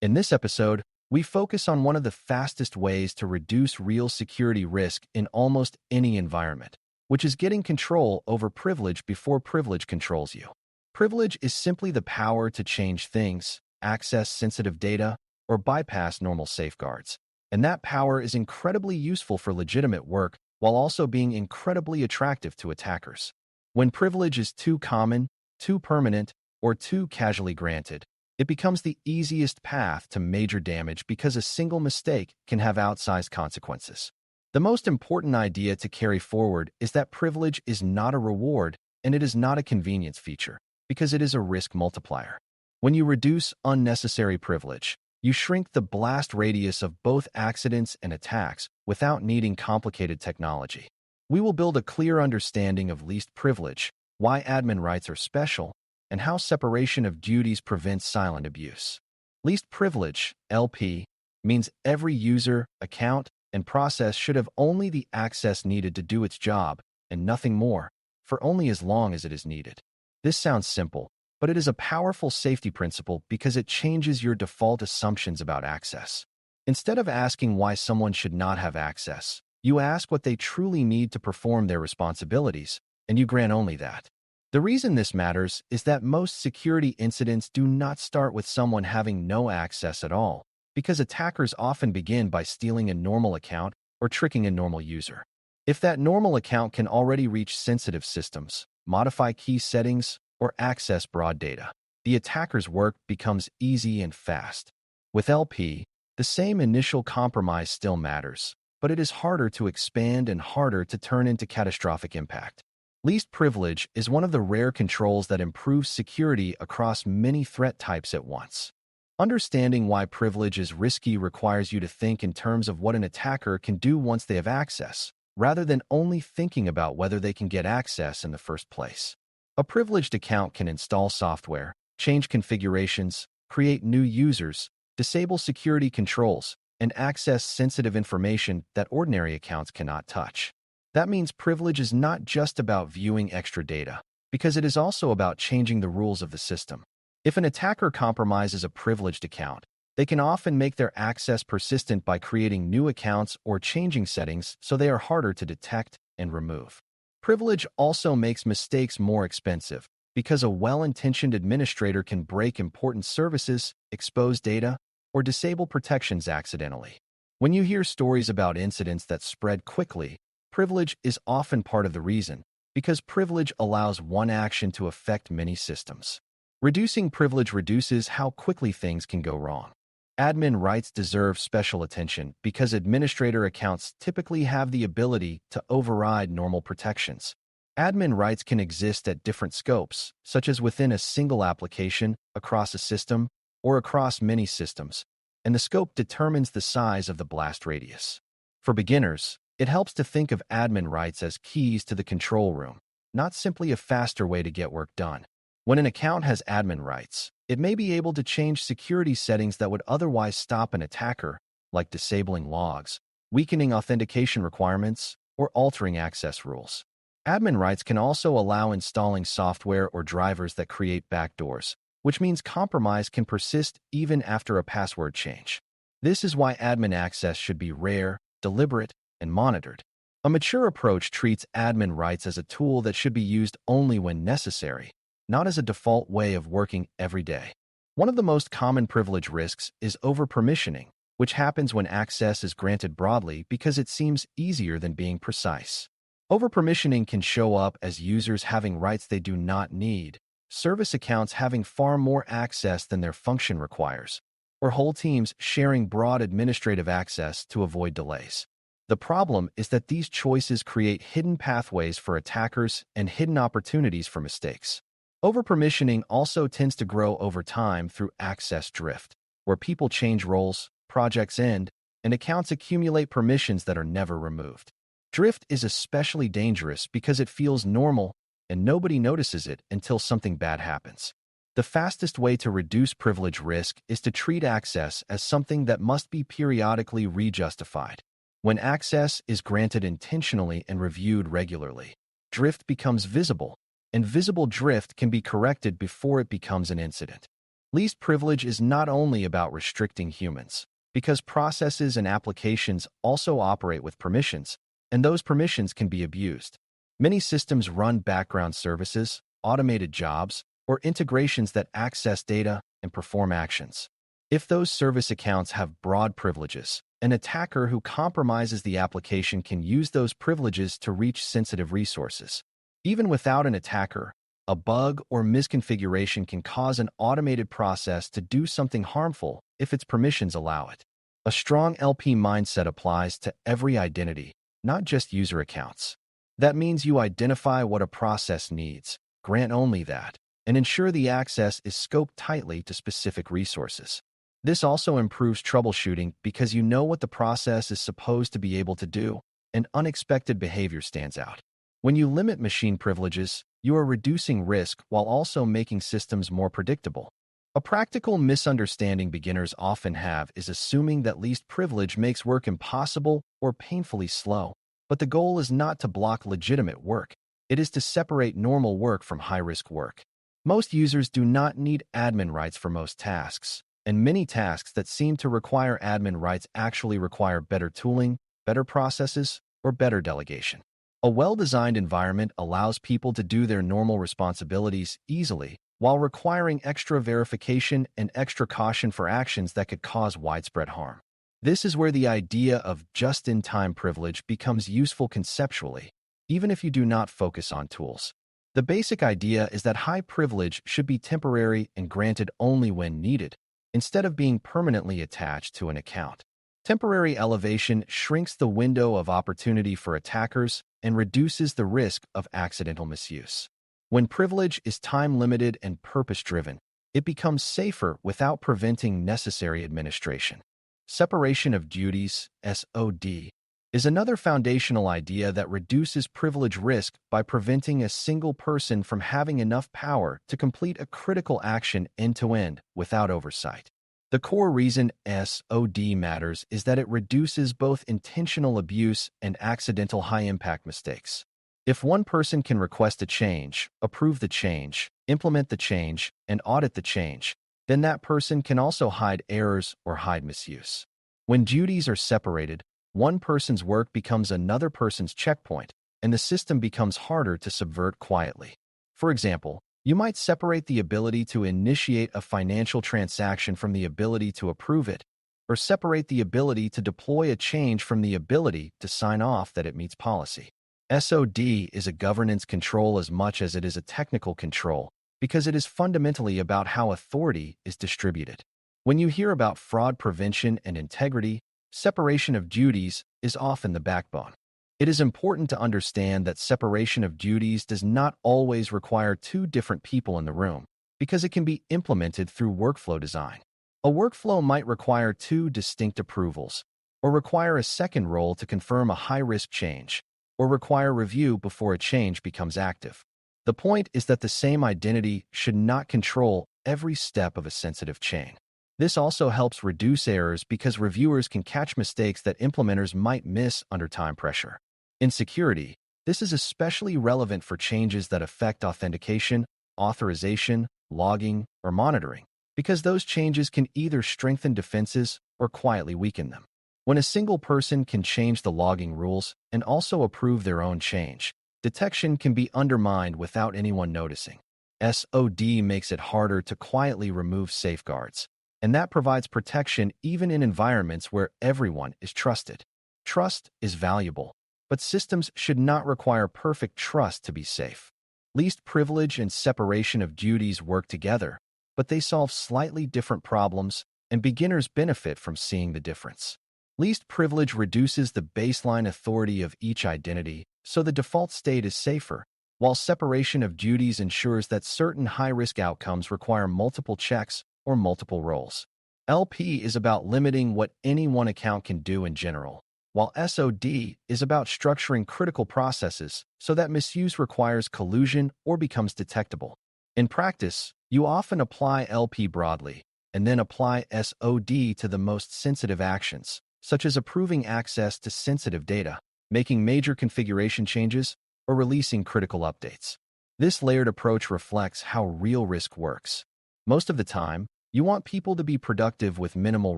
In this episode, we focus on one of the fastest ways to reduce real security risk in almost any environment, which is getting control over privilege before privilege controls you. Privilege is simply the power to change things, access sensitive data, or bypass normal safeguards. And that power is incredibly useful for legitimate work while also being incredibly attractive to attackers. When privilege is too common, too permanent, or too casually granted, it becomes the easiest path to major damage because a single mistake can have outsized consequences. The most important idea to carry forward is that privilege is not a reward and it is not a convenience feature, because it is a risk multiplier. When you reduce unnecessary privilege, you shrink the blast radius of both accidents and attacks without needing complicated technology. We will build a clear understanding of least privilege, why admin rights are special, and how separation of duties prevents silent abuse. Least privilege, LP, means every user, account, and process should have only the access needed to do its job and nothing more, for only as long as it is needed. This sounds simple, but it is a powerful safety principle because it changes your default assumptions about access. Instead of asking why someone should not have access, you ask what they truly need to perform their responsibilities, and you grant only that. The reason this matters is that most security incidents do not start with someone having no access at all, because attackers often begin by stealing a normal account or tricking a normal user. If that normal account can already reach sensitive systems, modify key settings, or access broad data, the attacker's work becomes easy and fast. With LP, the same initial compromise still matters, but it is harder to expand and harder to turn into catastrophic impact. Least privilege is one of the rare controls that improves security across many threat types at once. Understanding why privilege is risky requires you to think in terms of what an attacker can do once they have access, rather than only thinking about whether they can get access in the first place. A privileged account can install software, change configurations, create new users, disable security controls, and access sensitive information that ordinary accounts cannot touch. That means privilege is not just about viewing extra data, because it is also about changing the rules of the system. If an attacker compromises a privileged account, they can often make their access persistent by creating new accounts or changing settings so they are harder to detect and remove. Privilege also makes mistakes more expensive, because a well-intentioned administrator can break important services, expose data, or disable protections accidentally. When you hear stories about incidents that spread quickly, privilege is often part of the reason, because privilege allows one action to affect many systems. Reducing privilege reduces how quickly things can go wrong. Admin rights deserve special attention because administrator accounts typically have the ability to override normal protections. Admin rights can exist at different scopes, such as within a single application, across a system, or across many systems, and the scope determines the size of the blast radius. For beginners, it helps to think of admin rights as keys to the control room, not simply a faster way to get work done. When an account has admin rights, it may be able to change security settings that would otherwise stop an attacker, like disabling logs, weakening authentication requirements, or altering access rules. Admin rights can also allow installing software or drivers that create backdoors, which means compromise can persist even after a password change. This is why admin access should be rare, deliberate, and monitored. A mature approach treats admin rights as a tool that should be used only when necessary, not as a default way of working every day. One of the most common privilege risks is over-permissioning, which happens when access is granted broadly because it seems easier than being precise. Over-permissioning can show up as users having rights they do not need, service accounts having far more access than their function requires, or whole teams sharing broad administrative access to avoid delays. The problem is that these choices create hidden pathways for attackers and hidden opportunities for mistakes. Over-permissioning also tends to grow over time through access drift, where people change roles, projects end, and accounts accumulate permissions that are never removed. Drift is especially dangerous because it feels normal and nobody notices it until something bad happens. The fastest way to reduce privilege risk is to treat access as something that must be periodically rejustified. When access is granted intentionally and reviewed regularly, drift becomes visible, and visible drift can be corrected before it becomes an incident. Least privilege is not only about restricting humans, because processes and applications also operate with permissions, and those permissions can be abused. Many systems run background services, automated jobs, or integrations that access data and perform actions. If those service accounts have broad privileges, an attacker who compromises the application can use those privileges to reach sensitive resources. Even without an attacker, a bug or misconfiguration can cause an automated process to do something harmful if its permissions allow it. A strong LP mindset applies to every identity, not just user accounts. That means you identify what a process needs, grant only that, and ensure the access is scoped tightly to specific resources. This also improves troubleshooting because you know what the process is supposed to be able to do, and unexpected behavior stands out. When you limit machine privileges, you are reducing risk while also making systems more predictable. A practical misunderstanding beginners often have is assuming that least privilege makes work impossible or painfully slow. But the goal is not to block legitimate work. It is to separate normal work from high-risk work. Most users do not need admin rights for most tasks, and many tasks that seem to require admin rights actually require better tooling, better processes, or better delegation. A well-designed environment allows people to do their normal responsibilities easily while requiring extra verification and extra caution for actions that could cause widespread harm. This is where the idea of just-in-time privilege becomes useful conceptually, even if you do not focus on tools. The basic idea is that high privilege should be temporary and granted only when needed, instead of being permanently attached to an account. Temporary elevation shrinks the window of opportunity for attackers and reduces the risk of accidental misuse. When privilege is time-limited and purpose-driven, it becomes safer without preventing necessary administration. Separation of duties, SOD, is another foundational idea that reduces privilege risk by preventing a single person from having enough power to complete a critical action end-to-end without oversight. The core reason SOD matters is that it reduces both intentional abuse and accidental high-impact mistakes. If one person can request a change, approve the change, implement the change, and audit the change, then that person can also hide errors or hide misuse. When duties are separated, one person's work becomes another person's checkpoint, and the system becomes harder to subvert quietly. For example, you might separate the ability to initiate a financial transaction from the ability to approve it, or separate the ability to deploy a change from the ability to sign off that it meets policy. SOD is a governance control as much as it is a technical control, because it is fundamentally about how authority is distributed. When you hear about fraud prevention and integrity, separation of duties is often the backbone. It is important to understand that separation of duties does not always require two different people in the room, because it can be implemented through workflow design. A workflow might require two distinct approvals, or require a second role to confirm a high-risk change, or require review before a change becomes active. The point is that the same identity should not control every step of a sensitive chain. This also helps reduce errors because reviewers can catch mistakes that implementers might miss under time pressure. In security, this is especially relevant for changes that affect authentication, authorization, logging, or monitoring, because those changes can either strengthen defenses or quietly weaken them. When a single person can change the logging rules and also approve their own change, detection can be undermined without anyone noticing. SOD makes it harder to quietly remove safeguards, and that provides protection even in environments where everyone is trusted. Trust is valuable, but systems should not require perfect trust to be safe. Least privilege and separation of duties work together, but they solve slightly different problems, and beginners benefit from seeing the difference. Least privilege reduces the baseline authority of each identity, so the default state is safer, while separation of duties ensures that certain high-risk outcomes require multiple checks or multiple roles. LP is about limiting what any one account can do in general, while SOD is about structuring critical processes so that misuse requires collusion or becomes detectable. In practice, you often apply LP broadly, and then apply SOD to the most sensitive actions, such as approving access to sensitive data, making major configuration changes, or releasing critical updates. This layered approach reflects how real risk works. Most of the time, You want people to be productive with minimal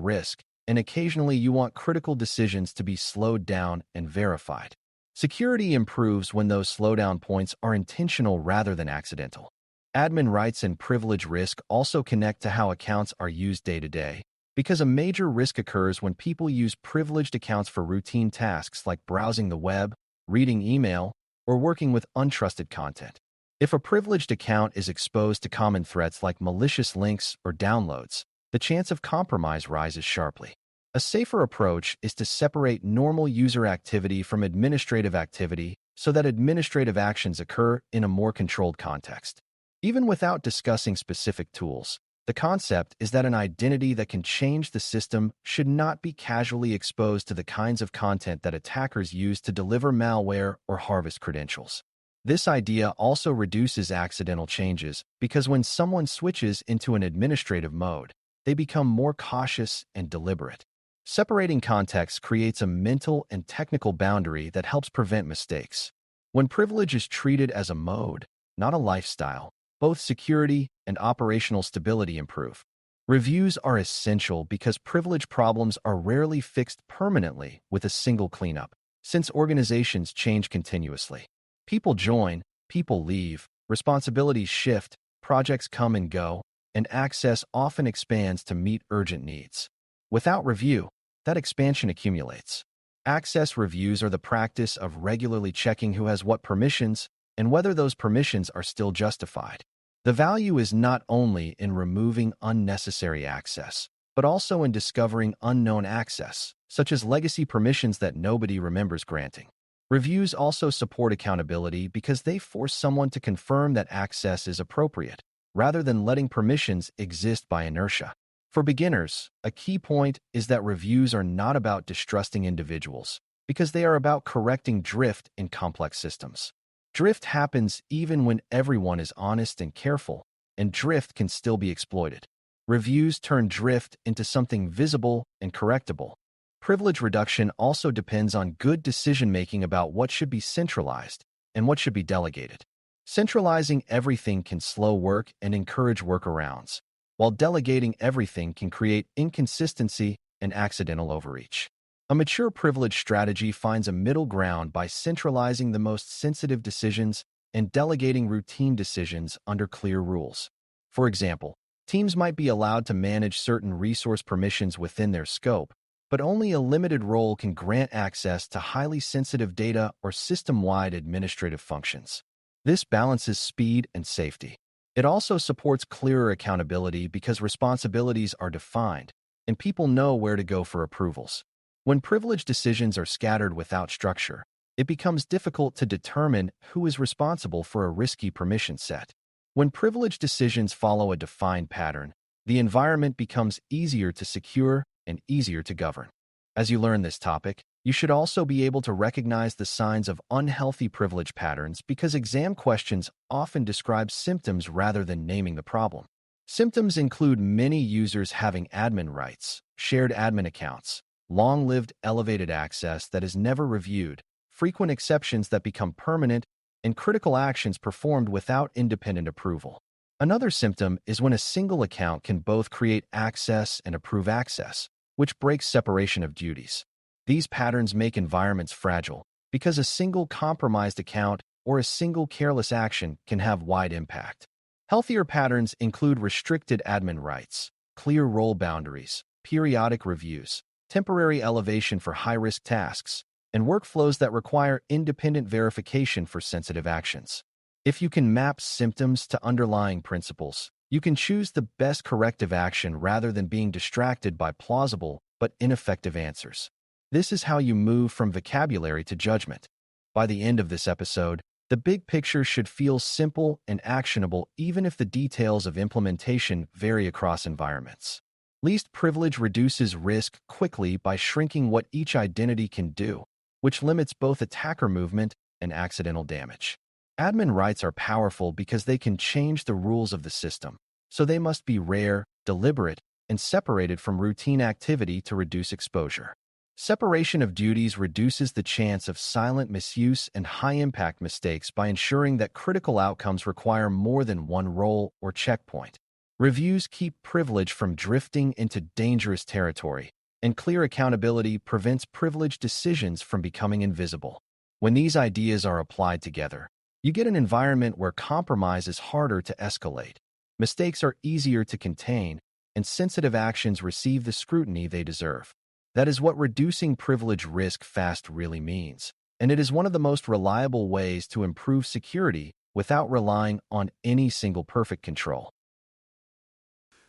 risk, and occasionally you want critical decisions to be slowed down and verified. Security improves when those slowdown points are intentional rather than accidental. Admin rights and privilege risk also connect to how accounts are used day to day, because a major risk occurs when people use privileged accounts for routine tasks like browsing the web, reading email, or working with untrusted content. If a privileged account is exposed to common threats like malicious links or downloads, the chance of compromise rises sharply. A safer approach is to separate normal user activity from administrative activity so that administrative actions occur in a more controlled context. Even without discussing specific tools, the concept is that an identity that can change the system should not be casually exposed to the kinds of content that attackers use to deliver malware or harvest credentials. This idea also reduces accidental changes because when someone switches into an administrative mode, they become more cautious and deliberate. Separating context creates a mental and technical boundary that helps prevent mistakes. When privilege is treated as a mode, not a lifestyle, both security and operational stability improve. Reviews are essential because privilege problems are rarely fixed permanently with a single cleanup, since organizations change continuously. People join, people leave, responsibilities shift, projects come and go, and access often expands to meet urgent needs. Without review, that expansion accumulates. Access reviews are the practice of regularly checking who has what permissions and whether those permissions are still justified. The value is not only in removing unnecessary access, but also in discovering unknown access, such as legacy permissions that nobody remembers granting. Reviews also support accountability because they force someone to confirm that access is appropriate, rather than letting permissions exist by inertia. For beginners, a key point is that reviews are not about distrusting individuals, because they are about correcting drift in complex systems. Drift happens even when everyone is honest and careful, and drift can still be exploited. Reviews turn drift into something visible and correctable. Privilege reduction also depends on good decision-making about what should be centralized and what should be delegated. Centralizing everything can slow work and encourage workarounds, while delegating everything can create inconsistency and accidental overreach. A mature privilege strategy finds a middle ground by centralizing the most sensitive decisions and delegating routine decisions under clear rules. For example, teams might be allowed to manage certain resource permissions within their scope, but only a limited role can grant access to highly sensitive data or system-wide administrative functions. This balances speed and safety. It also supports clearer accountability because responsibilities are defined and people know where to go for approvals. When privilege decisions are scattered without structure, it becomes difficult to determine who is responsible for a risky permission set. When privilege decisions follow a defined pattern, the environment becomes easier to secure and easier to govern. As you learn this topic, you should also be able to recognize the signs of unhealthy privilege patterns because exam questions often describe symptoms rather than naming the problem. Symptoms include many users having admin rights, shared admin accounts, long-lived elevated access that is never reviewed, frequent exceptions that become permanent, and critical actions performed without independent approval. Another symptom is when a single account can both create access and approve access, which breaks separation of duties. These patterns make environments fragile because a single compromised account or a single careless action can have wide impact. Healthier patterns include restricted admin rights, clear role boundaries, periodic reviews, temporary elevation for high-risk tasks, and workflows that require independent verification for sensitive actions. If you can map symptoms to underlying principles, you can choose the best corrective action rather than being distracted by plausible but ineffective answers. This is how you move from vocabulary to judgment. By the end of this episode, the big picture should feel simple and actionable even if the details of implementation vary across environments. Least privilege reduces risk quickly by shrinking what each identity can do, which limits both attacker movement and accidental damage. Admin rights are powerful because they can change the rules of the system, so they must be rare, deliberate, and separated from routine activity to reduce exposure. Separation of duties reduces the chance of silent misuse and high-impact mistakes by ensuring that critical outcomes require more than one role or checkpoint. Reviews keep privilege from drifting into dangerous territory, and clear accountability prevents privileged decisions from becoming invisible. When these ideas are applied together, you get an environment where compromise is harder to escalate, mistakes are easier to contain, and sensitive actions receive the scrutiny they deserve. That is what reducing privilege risk fast really means, and it is one of the most reliable ways to improve security without relying on any single perfect control.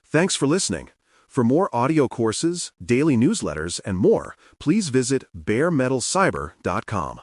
Thanks for listening. For more audio courses, daily newsletters, and more, please visit BareMetalCyber.com.